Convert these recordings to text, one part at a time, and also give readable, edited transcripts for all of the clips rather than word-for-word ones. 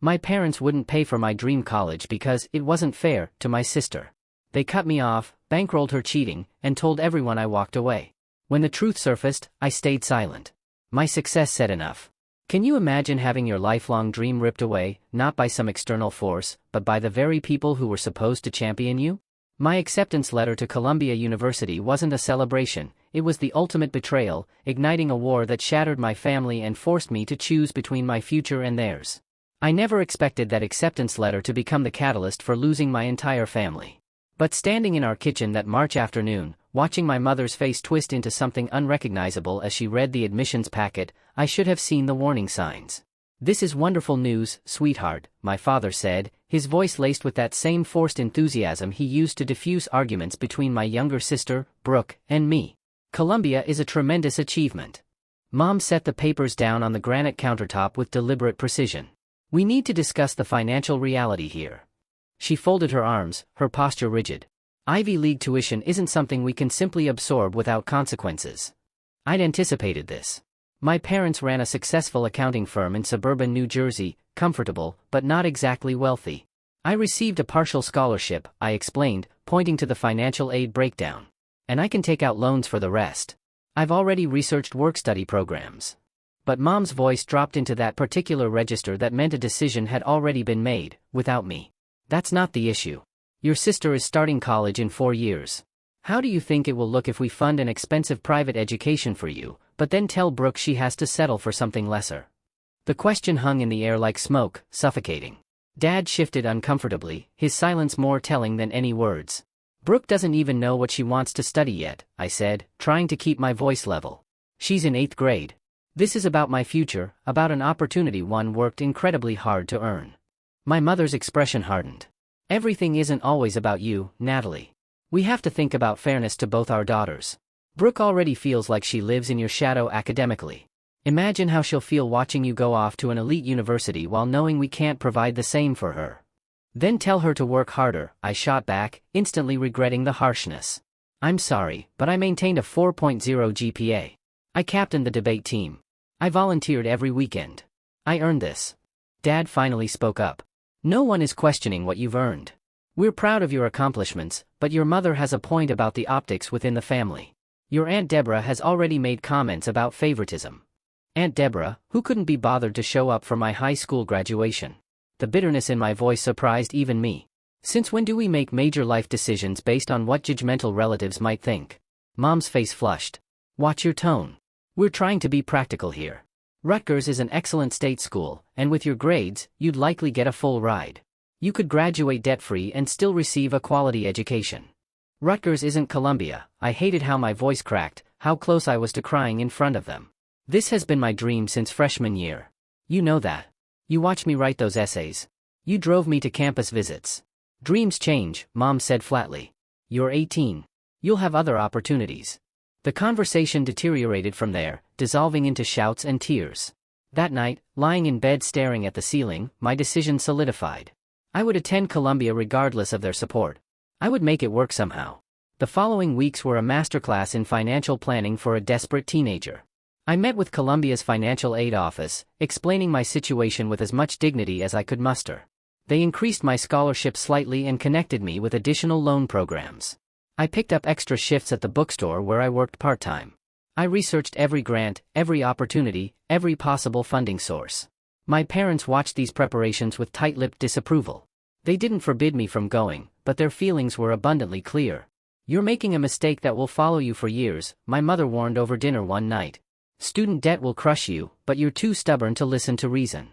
My parents wouldn't pay for my dream college because it wasn't fair to my sister. They cut me off, bankrolled her cheating, and told everyone I walked away. When the truth surfaced, I stayed silent. My success said enough. Can you imagine having your lifelong dream ripped away, not by some external force, but by the very people who were supposed to champion you? My acceptance letter to Columbia University wasn't a celebration, it was the ultimate betrayal, igniting a war that shattered my family and forced me to choose between my future and theirs. I never expected that acceptance letter to become the catalyst for losing my entire family. But standing in our kitchen that March afternoon, watching my mother's face twist into something unrecognizable as she read the admissions packet, I should have seen the warning signs. "This is wonderful news, sweetheart," my father said, his voice laced with that same forced enthusiasm he used to diffuse arguments between my younger sister, Brooke, and me. "Columbia is a tremendous achievement." Mom set the papers down on the granite countertop with deliberate precision. "We need to discuss the financial reality here." She folded her arms, her posture rigid. "Ivy League tuition isn't something we can simply absorb without consequences." I'd anticipated this. My parents ran a successful accounting firm in suburban New Jersey, comfortable, but not exactly wealthy. "I received a partial scholarship," I explained, pointing to the financial aid breakdown. "And I can take out loans for the rest. I've already researched work-study programs." But Mom's voice dropped into that particular register that meant a decision had already been made, without me. "That's not the issue. Your sister is starting college in 4 years. How do you think it will look if we fund an expensive private education for you, but then tell Brooke she has to settle for something lesser?" The question hung in the air like smoke, suffocating. Dad shifted uncomfortably, his silence more telling than any words. "Brooke doesn't even know what she wants to study yet," I said, trying to keep my voice level. "She's in 8th grade. This is about my future, about an opportunity one worked incredibly hard to earn." My mother's expression hardened. "Everything isn't always about you, Natalie. We have to think about fairness to both our daughters. Brooke already feels like she lives in your shadow academically. Imagine how she'll feel watching you go off to an elite university while knowing we can't provide the same for her." "Then tell her to work harder," I shot back, instantly regretting the harshness. "I'm sorry, but I maintained a 4.0 GPA. I captained the debate team. I volunteered every weekend. I earned this." Dad finally spoke up. "No one is questioning what you've earned. We're proud of your accomplishments, but your mother has a point about the optics within the family. Your Aunt Deborah has already made comments about favoritism." Aunt Deborah, who couldn't be bothered to show up for my high school graduation. The bitterness in my voice surprised even me. "Since when do we make major life decisions based on what judgmental relatives might think?" Mom's face flushed. "Watch your tone. We're trying to be practical here. Rutgers is an excellent state school, and with your grades, you'd likely get a full ride. You could graduate debt-free and still receive a quality education. Rutgers isn't Columbia." I hated how my voice cracked, how close I was to crying in front of them. "This has been my dream since freshman year. You know that. You watched me write those essays. You drove me to campus visits. Dreams change," Mom said flatly. "You're 18. You'll have other opportunities." The conversation deteriorated from there, dissolving into shouts and tears. That night, lying in bed staring at the ceiling, my decision solidified. I would attend Columbia regardless of their support. I would make it work somehow. The following weeks were a masterclass in financial planning for a desperate teenager. I met with Columbia's financial aid office, explaining my situation with as much dignity as I could muster. They increased my scholarship slightly and connected me with additional loan programs. I picked up extra shifts at the bookstore where I worked part-time. I researched every grant, every opportunity, every possible funding source. My parents watched these preparations with tight-lipped disapproval. They didn't forbid me from going, but their feelings were abundantly clear. "You're making a mistake that will follow you for years," my mother warned over dinner one night. "Student debt will crush you, but you're too stubborn to listen to reason."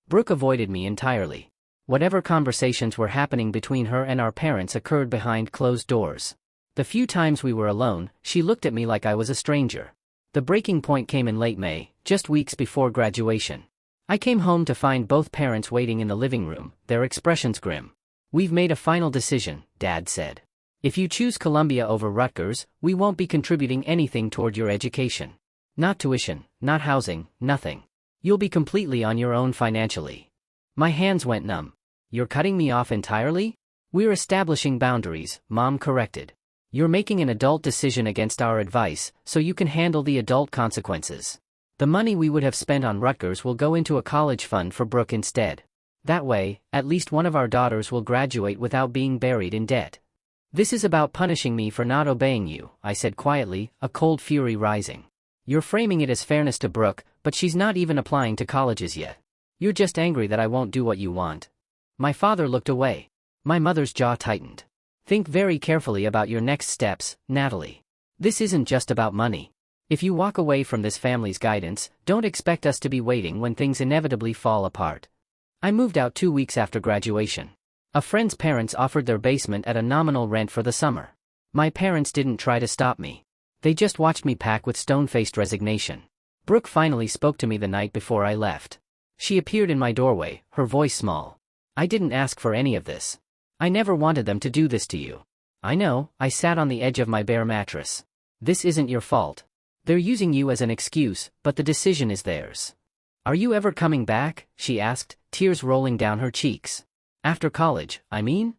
Brooke avoided me entirely. Whatever conversations were happening between her and our parents occurred behind closed doors. The few times we were alone, she looked at me like I was a stranger. The breaking point came in late May, just weeks before graduation. I came home to find both parents waiting in the living room, their expressions grim. "We've made a final decision," Dad said. "If you choose Columbia over Rutgers, we won't be contributing anything toward your education. Not tuition, not housing, nothing. You'll be completely on your own financially." My hands went numb. "You're cutting me off entirely?" "We're establishing boundaries," Mom corrected. "You're making an adult decision against our advice, so you can handle the adult consequences. The money we would have spent on Rutgers will go into a college fund for Brooke instead." That way, at least one of our daughters will graduate without being buried in debt. This is about punishing me for not obeying you, I said quietly, a cold fury rising. You're framing it as fairness to Brooke, but she's not even applying to colleges yet. You're just angry that I won't do what you want. My father looked away. My mother's jaw tightened. Think very carefully about your next steps, Natalie. This isn't just about money. If you walk away from this family's guidance, don't expect us to be waiting when things inevitably fall apart. I moved out 2 weeks after graduation. A friend's parents offered their basement at a nominal rent for the summer. My parents didn't try to stop me. They just watched me pack with stone-faced resignation. Brooke finally spoke to me the night before I left. She appeared in my doorway, her voice small. I didn't ask for any of this. I never wanted them to do this to you. I know, I sat on the edge of my bare mattress. This isn't your fault. They're using you as an excuse, but the decision is theirs. Are you ever coming back? She asked, tears rolling down her cheeks. After college, I mean?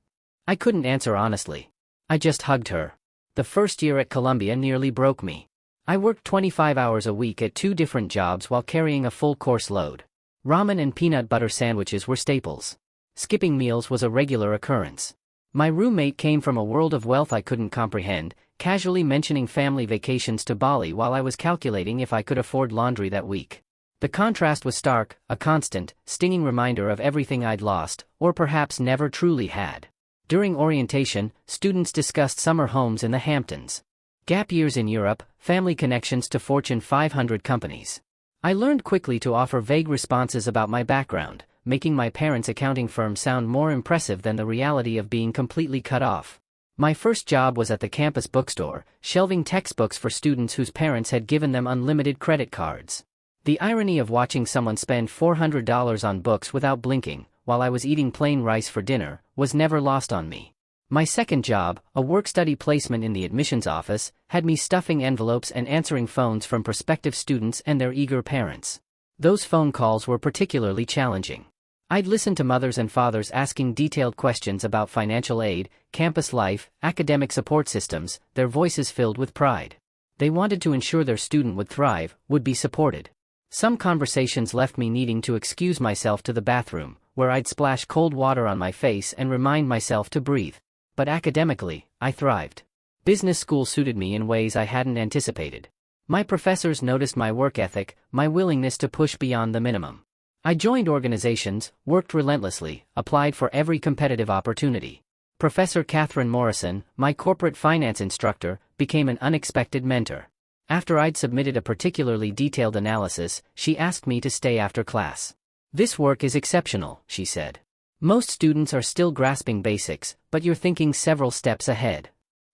I couldn't answer honestly. I just hugged her. The first year at Columbia nearly broke me. I worked 25 hours a week at 2 different jobs while carrying a full course load. Ramen and peanut butter sandwiches were staples. Skipping meals was a regular occurrence. My roommate came from a world of wealth I couldn't comprehend, casually mentioning family vacations to Bali while I was calculating if I could afford laundry that week. The contrast was stark, a constant, stinging reminder of everything I'd lost, or perhaps never truly had. During orientation, students discussed summer homes in the Hamptons. Gap years in Europe, family connections to Fortune 500 companies. I learned quickly to offer vague responses about my background, making my parents' accounting firm sound more impressive than the reality of being completely cut off. My first job was at the campus bookstore, shelving textbooks for students whose parents had given them unlimited credit cards. The irony of watching someone spend $400 on books without blinking, while I was eating plain rice for dinner, was never lost on me. My second job, a work-study placement in the admissions office, had me stuffing envelopes and answering phones from prospective students and their eager parents. Those phone calls were particularly challenging. I'd listen to mothers and fathers asking detailed questions about financial aid, campus life, academic support systems, their voices filled with pride. They wanted to ensure their student would thrive, would be supported. Some conversations left me needing to excuse myself to the bathroom, where I'd splash cold water on my face and remind myself to breathe. But academically, I thrived. Business school suited me in ways I hadn't anticipated. My professors noticed my work ethic, my willingness to push beyond the minimum. I joined organizations, worked relentlessly, applied for every competitive opportunity. Professor Catherine Morrison, my corporate finance instructor, became an unexpected mentor. After I'd submitted a particularly detailed analysis, she asked me to stay after class. This work is exceptional, she said. Most students are still grasping basics, but you're thinking several steps ahead.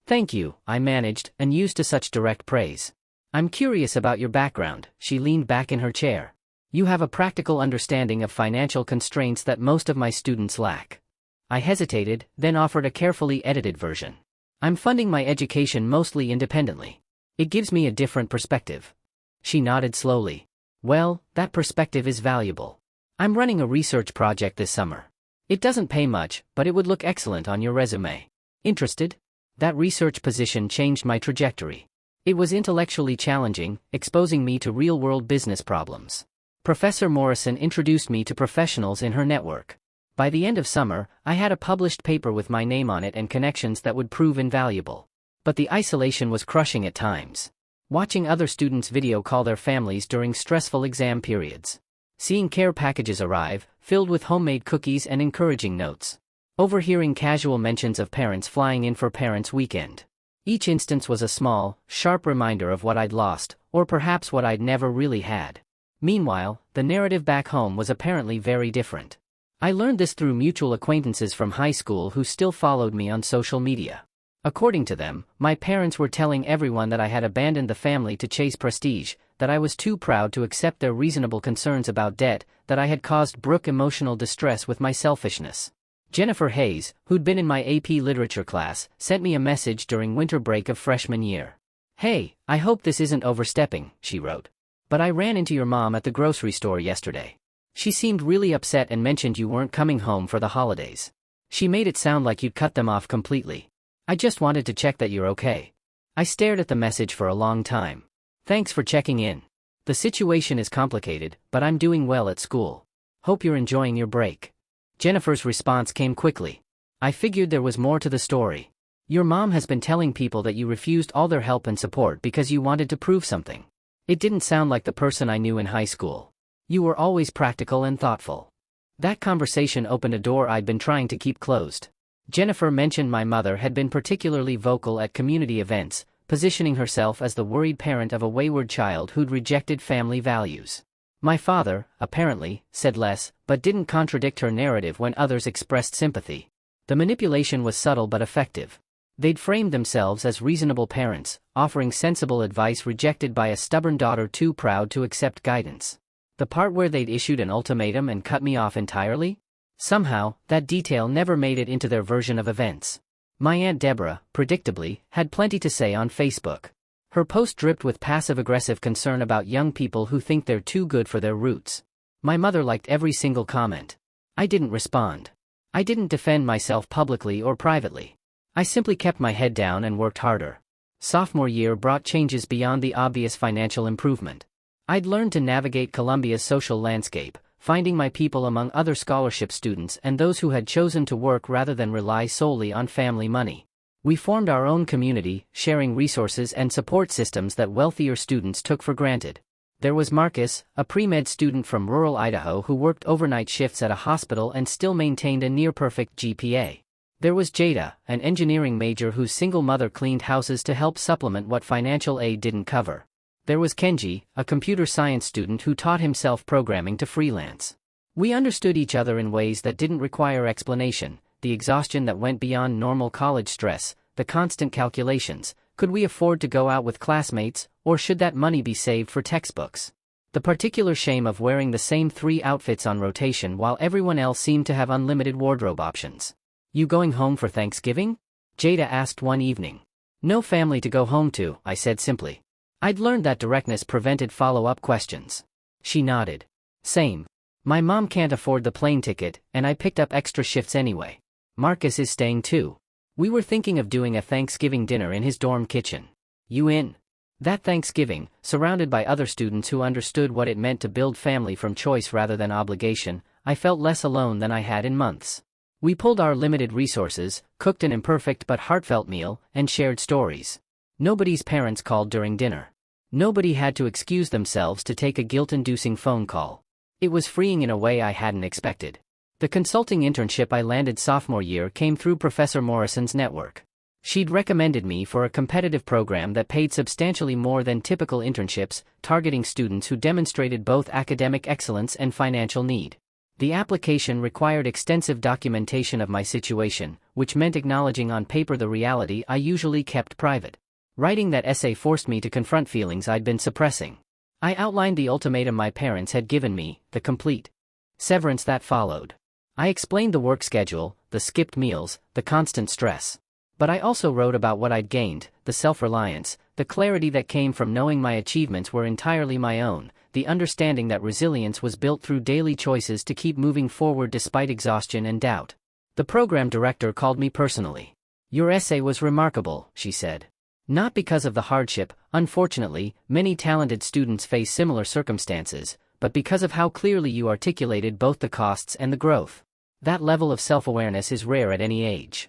Thank you, I managed, unused to such direct praise. I'm curious about your background, she leaned back in her chair. You have a practical understanding of financial constraints that most of my students lack. I hesitated, then offered a carefully edited version. I'm funding my education mostly independently. It gives me a different perspective. She nodded slowly. Well, that perspective is valuable. I'm running a research project this summer. It doesn't pay much, but it would look excellent on your resume. Interested? That research position changed my trajectory. It was intellectually challenging, exposing me to real-world business problems. Professor Morrison introduced me to professionals in her network. By the end of summer, I had a published paper with my name on it and connections that would prove invaluable. But the isolation was crushing at times. Watching other students video call their families during stressful exam periods. Seeing care packages arrive, filled with homemade cookies and encouraging notes. Overhearing casual mentions of parents flying in for Parents' Weekend. Each instance was a small, sharp reminder of what I'd lost, or perhaps what I'd never really had. Meanwhile, the narrative back home was apparently very different. I learned this through mutual acquaintances from high school who still followed me on social media. According to them, my parents were telling everyone that I had abandoned the family to chase prestige, that I was too proud to accept their reasonable concerns about debt, that I had caused Brooke emotional distress with my selfishness. Jennifer Hayes, who'd been in my AP literature class, sent me a message during winter break of freshman year. Hey, I hope this isn't overstepping, she wrote. But I ran into your mom at the grocery store yesterday. She seemed really upset and mentioned you weren't coming home for the holidays. She made it sound like you'd cut them off completely. I just wanted to check that you're okay. I stared at the message for a long time. Thanks for checking in. The situation is complicated, but I'm doing well at school. Hope you're enjoying your break. Jennifer's response came quickly. I figured there was more to the story. Your mom has been telling people that you refused all their help and support because you wanted to prove something. It didn't sound like the person I knew in high school. You were always practical and thoughtful. That conversation opened a door I'd been trying to keep closed. Jennifer mentioned my mother had been particularly vocal at community events, positioning herself as the worried parent of a wayward child who'd rejected family values. My father, apparently, said less, but didn't contradict her narrative when others expressed sympathy. The manipulation was subtle but effective. They'd framed themselves as reasonable parents, offering sensible advice rejected by a stubborn daughter too proud to accept guidance. The part where they'd issued an ultimatum and cut me off entirely? Somehow, that detail never made it into their version of events. My Aunt Deborah, predictably, had plenty to say on Facebook. Her post dripped with passive-aggressive concern about young people who think they're too good for their roots. My mother liked every single comment. I didn't respond. I didn't defend myself publicly or privately. I simply kept my head down and worked harder. Sophomore year brought changes beyond the obvious financial improvement. I'd learned to navigate Columbia's social landscape, finding my people among other scholarship students and those who had chosen to work rather than rely solely on family money. We formed our own community, sharing resources and support systems that wealthier students took for granted. There was Marcus, a pre-med student from rural Idaho who worked overnight shifts at a hospital and still maintained a near-perfect GPA. There was Jada, an engineering major whose single mother cleaned houses to help supplement what financial aid didn't cover. There was Kenji, a computer science student who taught himself programming to freelance. We understood each other in ways that didn't require explanation, the exhaustion that went beyond normal college stress, the constant calculations. Could we afford to go out with classmates, or should that money be saved for textbooks? The particular shame of wearing the same 3 outfits on rotation while everyone else seemed to have unlimited wardrobe options. You going home for Thanksgiving? Jada asked one evening. No family to go home to, I said simply. I'd learned that directness prevented follow-up questions. She nodded. Same. My mom can't afford the plane ticket, and I picked up extra shifts anyway. Marcus is staying too. We were thinking of doing a Thanksgiving dinner in his dorm kitchen. You in? That Thanksgiving, surrounded by other students who understood what it meant to build family from choice rather than obligation, I felt less alone than I had in months. We pulled our limited resources, cooked an imperfect but heartfelt meal, and shared stories. Nobody's parents called during dinner. Nobody had to excuse themselves to take a guilt-inducing phone call. It was freeing in a way I hadn't expected. The consulting internship I landed sophomore year came through Professor Morrison's network. She'd recommended me for a competitive program that paid substantially more than typical internships, targeting students who demonstrated both academic excellence and financial need. The application required extensive documentation of my situation, which meant acknowledging on paper the reality I usually kept private. Writing that essay forced me to confront feelings I'd been suppressing. I outlined the ultimatum my parents had given me, the complete severance that followed. I explained the work schedule, the skipped meals, the constant stress. But I also wrote about what I'd gained, the self-reliance, the clarity that came from knowing my achievements were entirely my own, the understanding that resilience was built through daily choices to keep moving forward despite exhaustion and doubt. The program director called me personally. Your essay was remarkable, she said. Not because of the hardship, unfortunately, many talented students face similar circumstances, but because of how clearly you articulated both the costs and the growth. That level of self-awareness is rare at any age.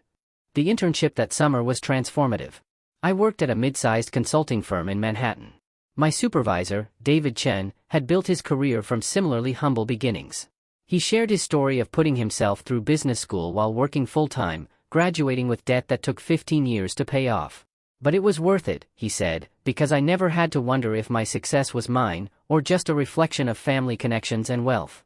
The internship that summer was transformative. I worked at a mid-sized consulting firm in Manhattan. My supervisor, David Chen, had built his career from similarly humble beginnings. He shared his story of putting himself through business school while working full-time, graduating with debt that took 15 years to pay off. But it was worth it, he said, because I never had to wonder if my success was mine, or just a reflection of family connections and wealth.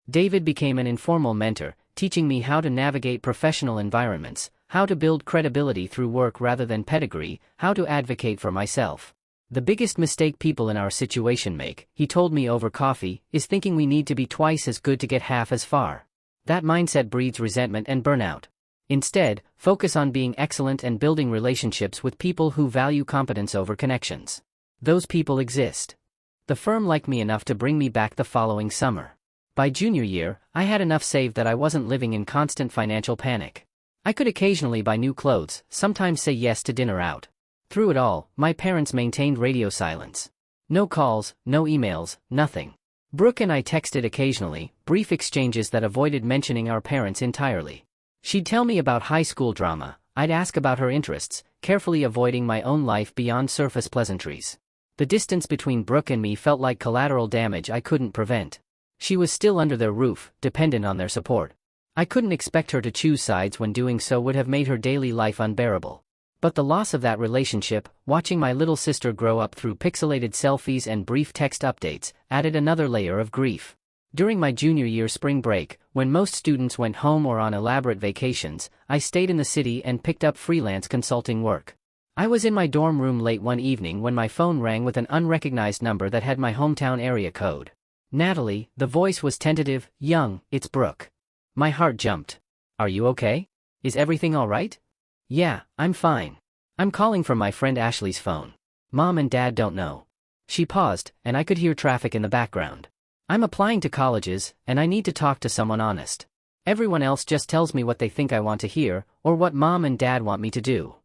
David became an informal mentor, teaching me how to navigate professional environments, how to build credibility through work rather than pedigree, how to advocate for myself. The biggest mistake people in our situation make, he told me over coffee, is thinking we need to be twice as good to get half as far. That mindset breeds resentment and burnout. Instead, focus on being excellent and building relationships with people who value competence over connections. Those people exist. The firm liked me enough to bring me back the following summer. By junior year, I had enough saved that I wasn't living in constant financial panic. I could occasionally buy new clothes, sometimes say yes to dinner out. Through it all, my parents maintained radio silence. No calls, no emails, nothing. Brooke and I texted occasionally, brief exchanges that avoided mentioning our parents entirely. She'd tell me about high school drama, I'd ask about her interests, carefully avoiding my own life beyond surface pleasantries. The distance between Brooke and me felt like collateral damage I couldn't prevent. She was still under their roof, dependent on their support. I couldn't expect her to choose sides when doing so would have made her daily life unbearable. But the loss of that relationship, watching my little sister grow up through pixelated selfies and brief text updates, added another layer of grief. During my junior year spring break, when most students went home or on elaborate vacations, I stayed in the city and picked up freelance consulting work. I was in my dorm room late one evening when my phone rang with an unrecognized number that had my hometown area code. Natalie, the voice was tentative, young, it's Brooke. My heart jumped. Are you okay? Is everything all right? Yeah, I'm fine. I'm calling from my friend Ashley's phone. Mom and Dad don't know. She paused, and I could hear traffic in the background. I'm applying to colleges, and I need to talk to someone honest. Everyone else just tells me what they think I want to hear, or what Mom and Dad want me to do.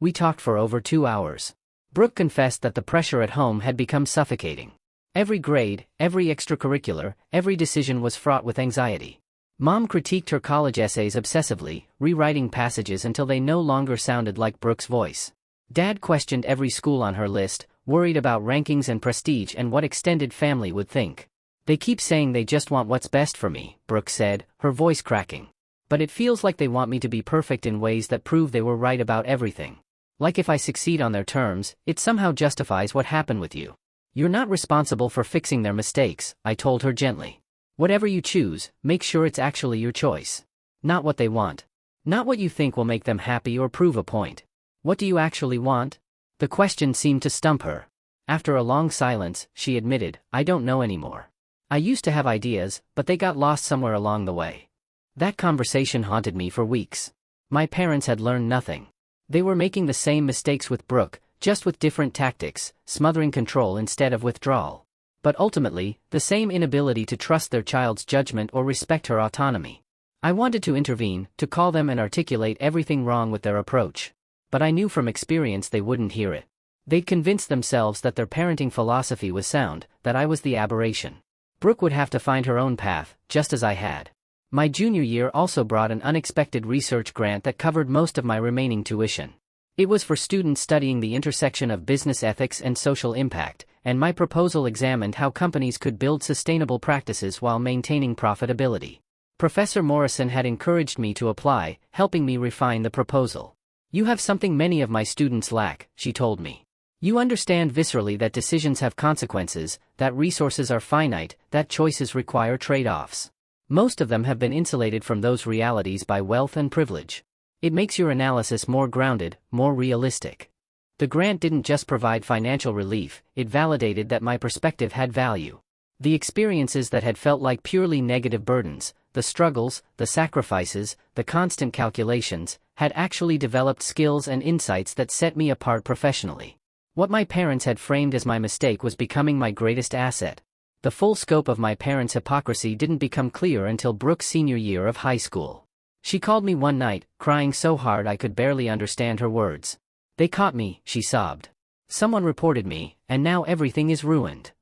We talked for over 2 hours. Brooke confessed that the pressure at home had become suffocating. Every grade, every extracurricular, every decision was fraught with anxiety. Mom critiqued her college essays obsessively, rewriting passages until they no longer sounded like Brooke's voice. Dad questioned every school on her list, worried about rankings and prestige and what extended family would think. They keep saying they just want what's best for me, Brooke said, her voice cracking. But it feels like they want me to be perfect in ways that prove they were right about everything. Like if I succeed on their terms, it somehow justifies what happened with you. You're not responsible for fixing their mistakes, I told her gently. Whatever you choose, make sure it's actually your choice. Not what they want. Not what you think will make them happy or prove a point. What do you actually want? The question seemed to stump her. After a long silence, she admitted, I don't know anymore. I used to have ideas, but they got lost somewhere along the way. That conversation haunted me for weeks. My parents had learned nothing. They were making the same mistakes with Brooke, just with different tactics, smothering control instead of withdrawal. But ultimately, the same inability to trust their child's judgment or respect her autonomy. I wanted to intervene, to call them and articulate everything wrong with their approach. But I knew from experience they wouldn't hear it. They'd convinced themselves that their parenting philosophy was sound, that I was the aberration. Brooke would have to find her own path, just as I had. My junior year also brought an unexpected research grant that covered most of my remaining tuition. It was for students studying the intersection of business ethics and social impact, and my proposal examined how companies could build sustainable practices while maintaining profitability. Professor Morrison had encouraged me to apply, helping me refine the proposal. You have something many of my students lack, she told me. You understand viscerally that decisions have consequences, that resources are finite, that choices require trade-offs. Most of them have been insulated from those realities by wealth and privilege. It makes your analysis more grounded, more realistic. The grant didn't just provide financial relief, it validated that my perspective had value. The experiences that had felt like purely negative burdens, the struggles, the sacrifices, the constant calculations, had actually developed skills and insights that set me apart professionally. What my parents had framed as my mistake was becoming my greatest asset. The full scope of my parents' hypocrisy didn't become clear until Brooke's senior year of high school. She called me one night, crying so hard I could barely understand her words. They caught me, she sobbed. Someone reported me, and now everything is ruined.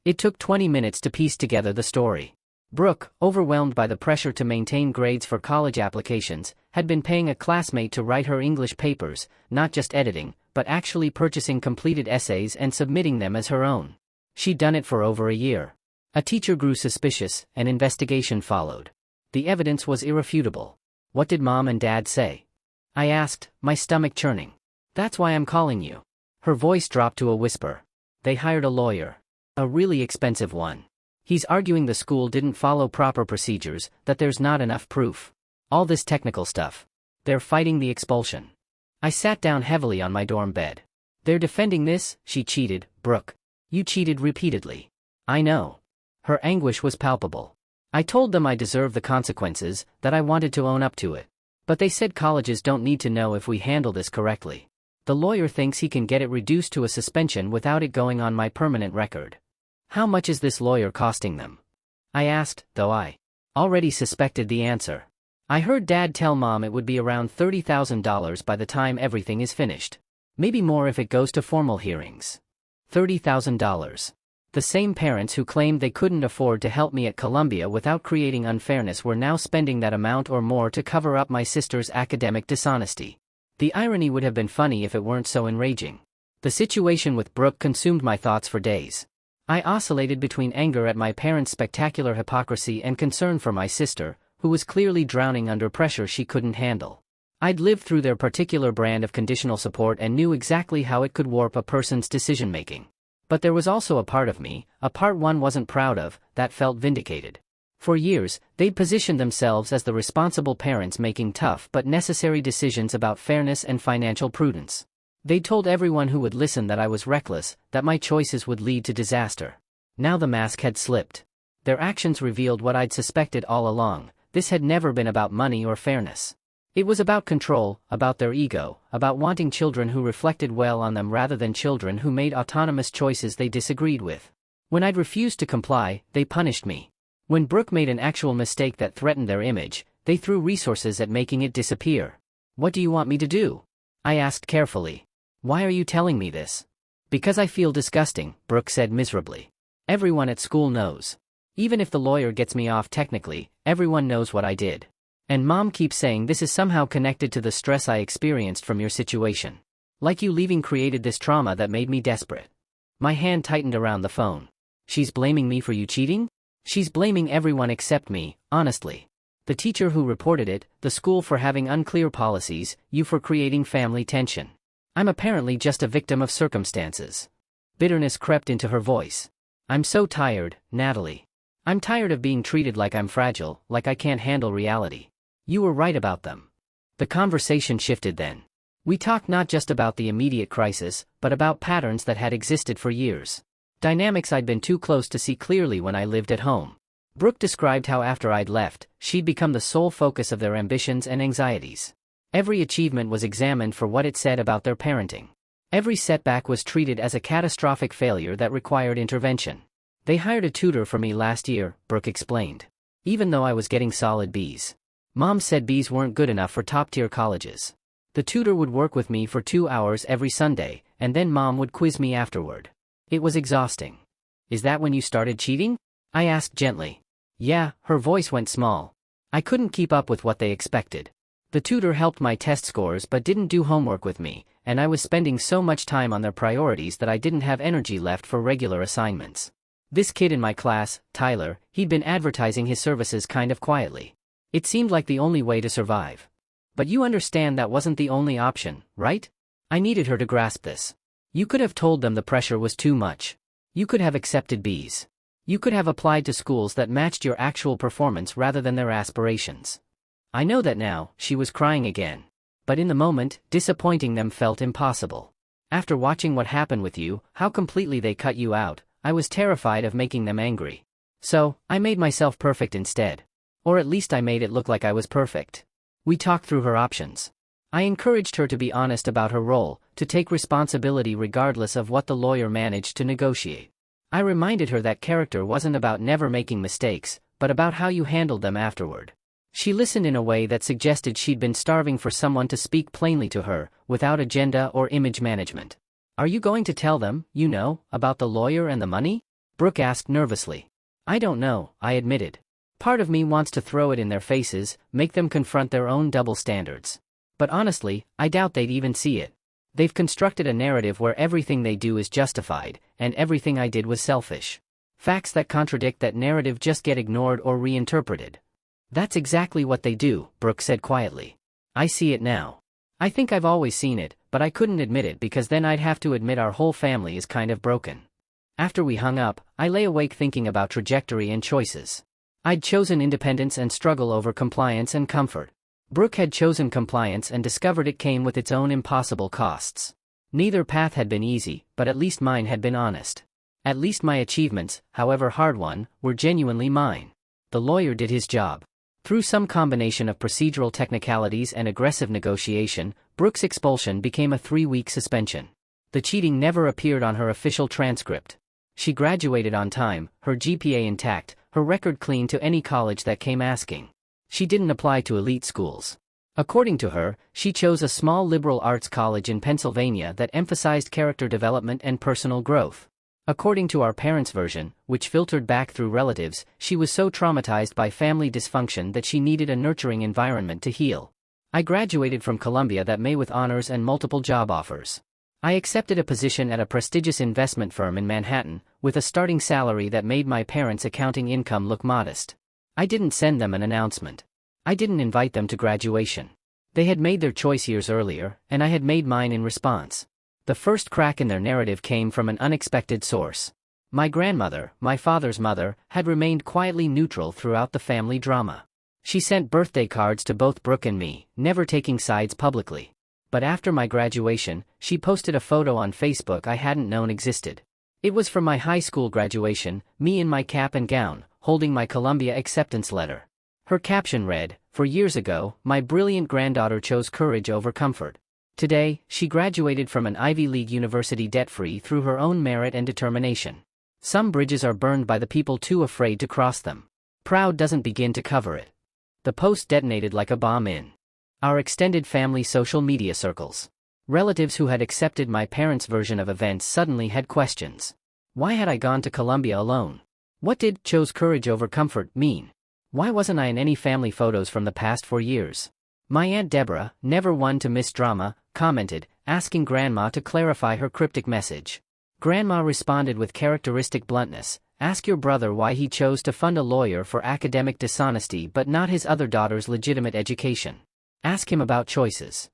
It took 20 minutes to piece together the story. Brooke, overwhelmed by the pressure to maintain grades for college applications, had been paying a classmate to write her English papers, not just editing, but actually purchasing completed essays and submitting them as her own. She'd done it for over a year. A teacher grew suspicious, an investigation followed. The evidence was irrefutable. What did Mom and Dad say? I asked, my stomach churning. That's why I'm calling you. Her voice dropped to a whisper. They hired a lawyer. A really expensive one. He's arguing the school didn't follow proper procedures, that there's not enough proof. All this technical stuff. They're fighting the expulsion. I sat down heavily on my dorm bed. They're defending this, she cheated, Brooke. You cheated repeatedly. I know. Her anguish was palpable. I told them I deserved the consequences, that I wanted to own up to it. But they said colleges don't need to know if we handle this correctly. The lawyer thinks he can get it reduced to a suspension without it going on my permanent record. How much is this lawyer costing them? I asked, though I already suspected the answer. I heard Dad tell Mom it would be around $30,000 by the time everything is finished. Maybe more if it goes to formal hearings. $30,000. The same parents who claimed they couldn't afford to help me at Columbia without creating unfairness were now spending that amount or more to cover up my sister's academic dishonesty. The irony would have been funny if it weren't so enraging. The situation with Brooke consumed my thoughts for days. I oscillated between anger at my parents' spectacular hypocrisy and concern for my sister, who was clearly drowning under pressure she couldn't handle. I'd lived through their particular brand of conditional support and knew exactly how it could warp a person's decision-making. But there was also a part of me, a part one wasn't proud of, that felt vindicated. For years, they'd positioned themselves as the responsible parents making tough but necessary decisions about fairness and financial prudence. They told everyone who would listen that I was reckless, that my choices would lead to disaster. Now the mask had slipped. Their actions revealed what I'd suspected all along: this had never been about money or fairness. It was about control, about their ego, about wanting children who reflected well on them rather than children who made autonomous choices they disagreed with. When I'd refused to comply, they punished me. When Brooke made an actual mistake that threatened their image, they threw resources at making it disappear. "What do you want me to do?" I asked carefully. "Why are you telling me this?" "Because I feel disgusting," Brooke said miserably. "Everyone at school knows. Even if the lawyer gets me off technically, everyone knows what I did. And Mom keeps saying this is somehow connected to the stress I experienced from your situation. Like you leaving created this trauma that made me desperate." My hand tightened around the phone. "She's blaming me for you cheating?" "She's blaming everyone except me, honestly. The teacher who reported it, the school for having unclear policies, you for creating family tension. I'm apparently just a victim of circumstances." Bitterness crept into her voice. "I'm so tired, Natalie. I'm tired of being treated like I'm fragile, like I can't handle reality. You were right about them." The conversation shifted then. We talked not just about the immediate crisis, but about patterns that had existed for years. Dynamics I'd been too close to see clearly when I lived at home. Brooke described how after I'd left, she'd become the sole focus of their ambitions and anxieties. Every achievement was examined for what it said about their parenting. Every setback was treated as a catastrophic failure that required intervention. "They hired a tutor for me last year," Brooke explained. "Even though I was getting solid B's. Mom said B's weren't good enough for top-tier colleges. The tutor would work with me for 2 hours every Sunday, and then Mom would quiz me afterward. It was exhausting." "Is that when you started cheating?" I asked gently. "Yeah," her voice went small. "I couldn't keep up with what they expected. The tutor helped my test scores but didn't do homework with me, and I was spending so much time on their priorities that I didn't have energy left for regular assignments. This kid in my class, Tyler, he'd been advertising his services kind of quietly. It seemed like the only way to survive. But you understand that wasn't the only option, right?" I needed her to grasp this. "You could have told them the pressure was too much. You could have accepted B's. You could have applied to schools that matched your actual performance rather than their aspirations." "I know that now," she was crying again. "But in the moment, disappointing them felt impossible. After watching what happened with you, how completely they cut you out, I was terrified of making them angry. So, I made myself perfect instead. Or at least I made it look like I was perfect." We talked through her options. I encouraged her to be honest about her role, to take responsibility regardless of what the lawyer managed to negotiate. I reminded her that character wasn't about never making mistakes, but about how you handled them afterward. She listened in a way that suggested she'd been starving for someone to speak plainly to her, without agenda or image management. "Are you going to tell them, about the lawyer and the money?" Brooke asked nervously. "I don't know," I admitted. "Part of me wants to throw it in their faces, make them confront their own double standards. But honestly, I doubt they'd even see it. They've constructed a narrative where everything they do is justified, and everything I did was selfish. Facts that contradict that narrative just get ignored or reinterpreted." "That's exactly what they do," Brooke said quietly. "I see it now. I think I've always seen it, but I couldn't admit it because then I'd have to admit our whole family is kind of broken." After we hung up, I lay awake thinking about trajectory and choices. I'd chosen independence and struggle over compliance and comfort. Brooke had chosen compliance and discovered it came with its own impossible costs. Neither path had been easy, but at least mine had been honest. At least my achievements, however hard won, were genuinely mine. The lawyer did his job. Through some combination of procedural technicalities and aggressive negotiation, Brooke's expulsion became a 3-week suspension. The cheating never appeared on her official transcript. She graduated on time, her GPA intact, her record clean to any college that came asking. She didn't apply to elite schools. According to her, she chose a small liberal arts college in Pennsylvania that emphasized character development and personal growth. According to our parents' version, which filtered back through relatives, she was so traumatized by family dysfunction that she needed a nurturing environment to heal. I graduated from Columbia that May with honors and multiple job offers. I accepted a position at a prestigious investment firm in Manhattan, with a starting salary that made my parents' accounting income look modest. I didn't send them an announcement. I didn't invite them to graduation. They had made their choice years earlier, and I had made mine in response. The first crack in their narrative came from an unexpected source. My grandmother, my father's mother, had remained quietly neutral throughout the family drama. She sent birthday cards to both Brooke and me, never taking sides publicly. But after my graduation, she posted a photo on Facebook I hadn't known existed. It was from my high school graduation, me in my cap and gown, holding my Columbia acceptance letter. Her caption read, "For years ago, my brilliant granddaughter chose courage over comfort. Today, she graduated from an Ivy League university debt-free through her own merit and determination. Some bridges are burned by the people too afraid to cross them. Proud doesn't begin to cover it." The post detonated like a bomb in our extended family social media circles. Relatives who had accepted my parents' version of events suddenly had questions. Why had I gone to Columbia alone? What did "chose courage over comfort" mean? Why wasn't I in any family photos from the past 4 years? My Aunt Deborah, never one to miss drama, commented, asking Grandma to clarify her cryptic message. Grandma responded with characteristic bluntness, "Ask your brother why he chose to fund a lawyer for academic dishonesty but not his other daughter's legitimate education. Ask him about choices."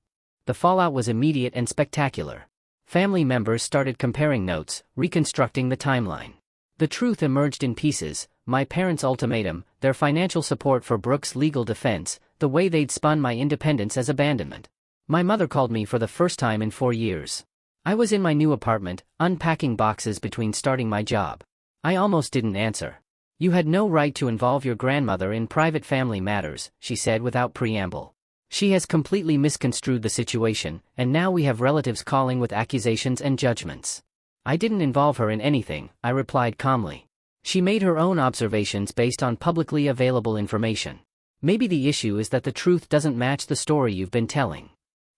The fallout was immediate and spectacular. Family members started comparing notes, reconstructing the timeline. The truth emerged in pieces: my parents' ultimatum, their financial support for Brooke's legal defense, the way they'd spun my independence as abandonment. My mother called me for the first time in 4 years. I was in my new apartment, unpacking boxes between starting my job. I almost didn't answer. "You had no right to involve your grandmother in private family matters," she said without preamble. "She has completely misconstrued the situation, and now we have relatives calling with accusations and judgments." "I didn't involve her in anything," I replied calmly. "She made her own observations based on publicly available information. Maybe the issue is that the truth doesn't match the story you've been telling."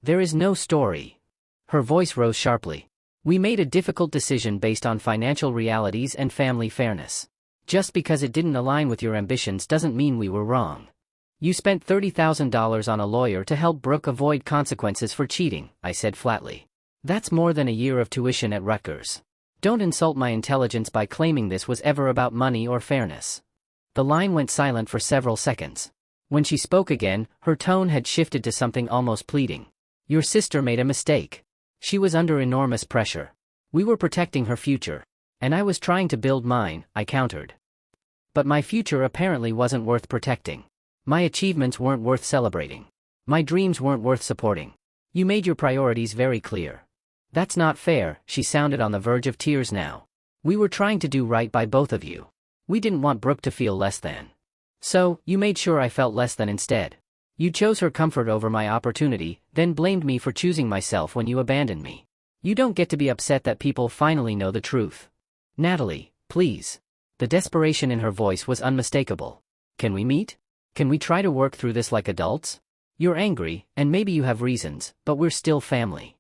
"There is no story." Her voice rose sharply. "We made a difficult decision based on financial realities and family fairness. Just because it didn't align with your ambitions doesn't mean we were wrong. You spent $30,000 on a lawyer to help Brooke avoid consequences for cheating," I said flatly. "That's more than a year of tuition at Rutgers. Don't insult my intelligence by claiming this was ever about money or fairness." The line went silent for several seconds. When she spoke again, her tone had shifted to something almost pleading. "Your sister made a mistake. She was under enormous pressure. We were protecting her future. And I was trying to build mine," I countered. "But my future apparently wasn't worth protecting. My achievements weren't worth celebrating. My dreams weren't worth supporting. You made your priorities very clear." "That's not fair," she sounded on the verge of tears now. "We were trying to do right by both of you. We didn't want Brooke to feel less than. So, you made sure I felt less than instead. You chose her comfort over my opportunity, then blamed me for choosing myself when you abandoned me. You don't get to be upset that people finally know the truth. Natalie, please." The desperation in her voice was unmistakable. "Can we meet? Can we try to work through this like adults? You're angry, and maybe you have reasons, but we're still family."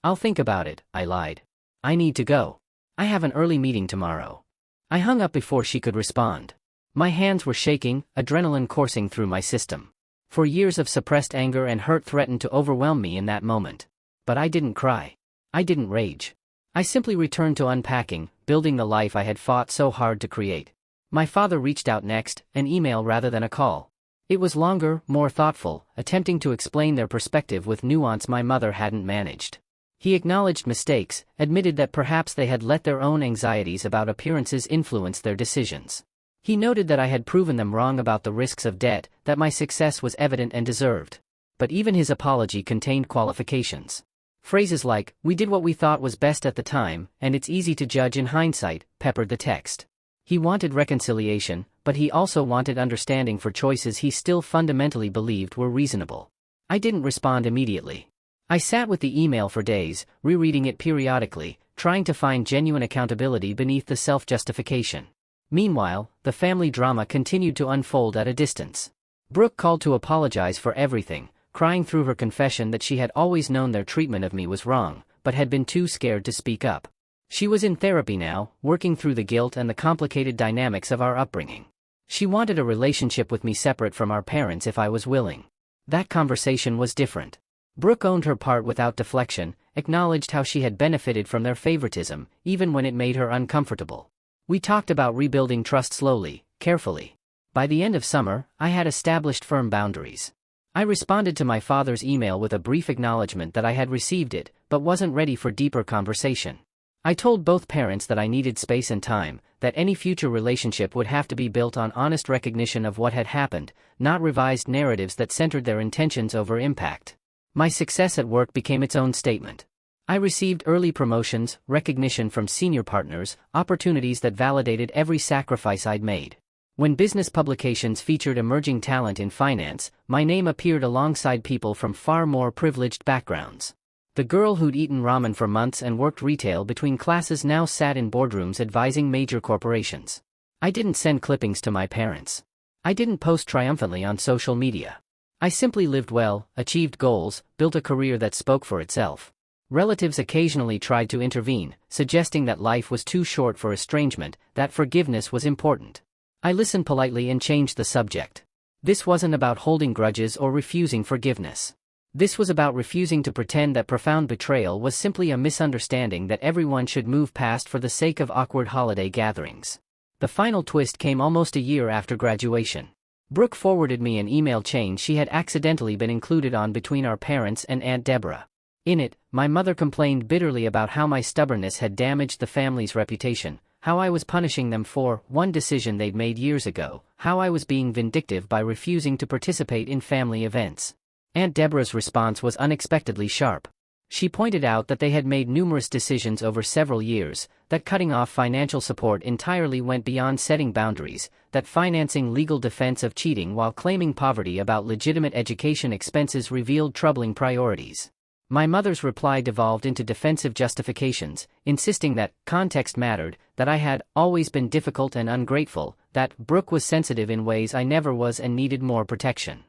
"I'll think about it," I lied. "I need to go. I have an early meeting tomorrow." I hung up before she could respond. My hands were shaking, adrenaline coursing through my system. For years of suppressed anger and hurt threatened to overwhelm me in that moment. But I didn't cry. I didn't rage. I simply returned to unpacking, building the life I had fought so hard to create. My father reached out next, an email rather than a call. It was longer, more thoughtful, attempting to explain their perspective with nuance my mother hadn't managed. He acknowledged mistakes, admitted that perhaps they had let their own anxieties about appearances influence their decisions. He noted that I had proven them wrong about the risks of debt, that my success was evident and deserved. But even his apology contained qualifications. Phrases like, "We did what we thought was best at the time, and it's easy to judge in hindsight," peppered the text. He wanted reconciliation, but he also wanted understanding for choices he still fundamentally believed were reasonable. I didn't respond immediately. I sat with the email for days, rereading it periodically, trying to find genuine accountability beneath the self-justification. Meanwhile, the family drama continued to unfold at a distance. Brooke called to apologize for everything, crying through her confession that she had always known their treatment of me was wrong, but had been too scared to speak up. She was in therapy now, working through the guilt and the complicated dynamics of our upbringing. She wanted a relationship with me separate from our parents if I was willing. That conversation was different. Brooke owned her part without deflection, acknowledged how she had benefited from their favoritism, even when it made her uncomfortable. We talked about rebuilding trust slowly, carefully. By the end of summer, I had established firm boundaries. I responded to my father's email with a brief acknowledgement that I had received it, but wasn't ready for deeper conversation. I told both parents that I needed space and time, that any future relationship would have to be built on honest recognition of what had happened, not revised narratives that centered their intentions over impact. My success at work became its own statement. I received early promotions, recognition from senior partners, opportunities that validated every sacrifice I'd made. When business publications featured emerging talent in finance, my name appeared alongside people from far more privileged backgrounds. The girl who'd eaten ramen for months and worked retail between classes now sat in boardrooms advising major corporations. I didn't send clippings to my parents. I didn't post triumphantly on social media. I simply lived well, achieved goals, built a career that spoke for itself. Relatives occasionally tried to intervene, suggesting that life was too short for estrangement, that forgiveness was important. I listened politely and changed the subject. This wasn't about holding grudges or refusing forgiveness. This was about refusing to pretend that profound betrayal was simply a misunderstanding that everyone should move past for the sake of awkward holiday gatherings. The final twist came almost a year after graduation. Brooke forwarded me an email chain she had accidentally been included on between our parents and Aunt Deborah. In it, my mother complained bitterly about how my stubbornness had damaged the family's reputation, how I was punishing them for one decision they'd made years ago, how I was being vindictive by refusing to participate in family events. Aunt Deborah's response was unexpectedly sharp. She pointed out that they had made numerous decisions over several years, that cutting off financial support entirely went beyond setting boundaries, that financing legal defense of cheating while claiming poverty about legitimate education expenses revealed troubling priorities. My mother's reply devolved into defensive justifications, insisting that context mattered, that I had always been difficult and ungrateful, that Brooke was sensitive in ways I never was and needed more protection.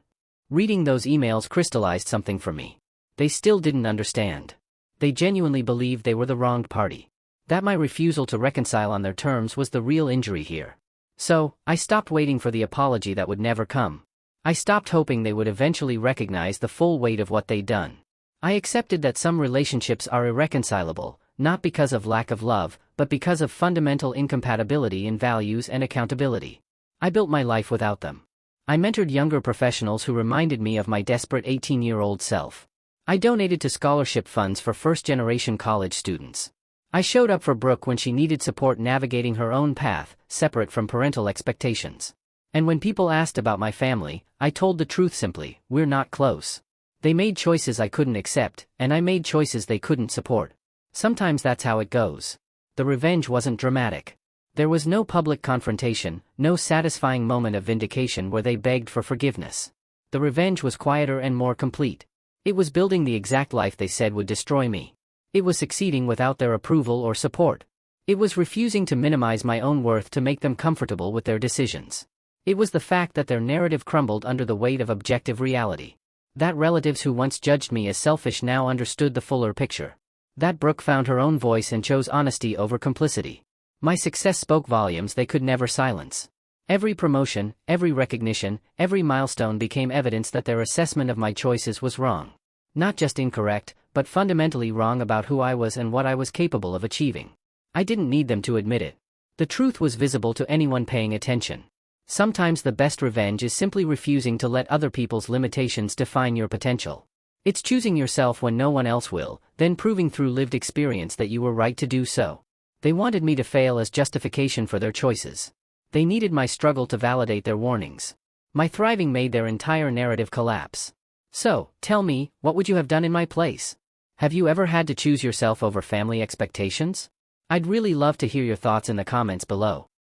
Reading those emails crystallized something for me. They still didn't understand. They genuinely believed they were the wronged party. That my refusal to reconcile on their terms was the real injury here. So, I stopped waiting for the apology that would never come. I stopped hoping they would eventually recognize the full weight of what they'd done. I accepted that some relationships are irreconcilable, not because of lack of love, but because of fundamental incompatibility in values and accountability. I built my life without them. I mentored younger professionals who reminded me of my desperate 18-year-old self. I donated to scholarship funds for first-generation college students. I showed up for Brooke when she needed support navigating her own path, separate from parental expectations. And when people asked about my family, I told the truth simply: we're not close. They made choices I couldn't accept, and I made choices they couldn't support. Sometimes that's how it goes. The revenge wasn't dramatic. There was no public confrontation, no satisfying moment of vindication where they begged for forgiveness. The revenge was quieter and more complete. It was building the exact life they said would destroy me. It was succeeding without their approval or support. It was refusing to minimize my own worth to make them comfortable with their decisions. It was the fact that their narrative crumbled under the weight of objective reality. That relatives who once judged me as selfish now understood the fuller picture. That Brooke found her own voice and chose honesty over complicity. My success spoke volumes they could never silence. Every promotion, every recognition, every milestone became evidence that their assessment of my choices was wrong. Not just incorrect, but fundamentally wrong about who I was and what I was capable of achieving. I didn't need them to admit it. The truth was visible to anyone paying attention. Sometimes the best revenge is simply refusing to let other people's limitations define your potential. It's choosing yourself when no one else will, then proving through lived experience that you were right to do so. They wanted me to fail as justification for their choices. They needed my struggle to validate their warnings. My thriving made their entire narrative collapse. So, tell me, what would you have done in my place? Have you ever had to choose yourself over family expectations? I'd really love to hear your thoughts in the comments below.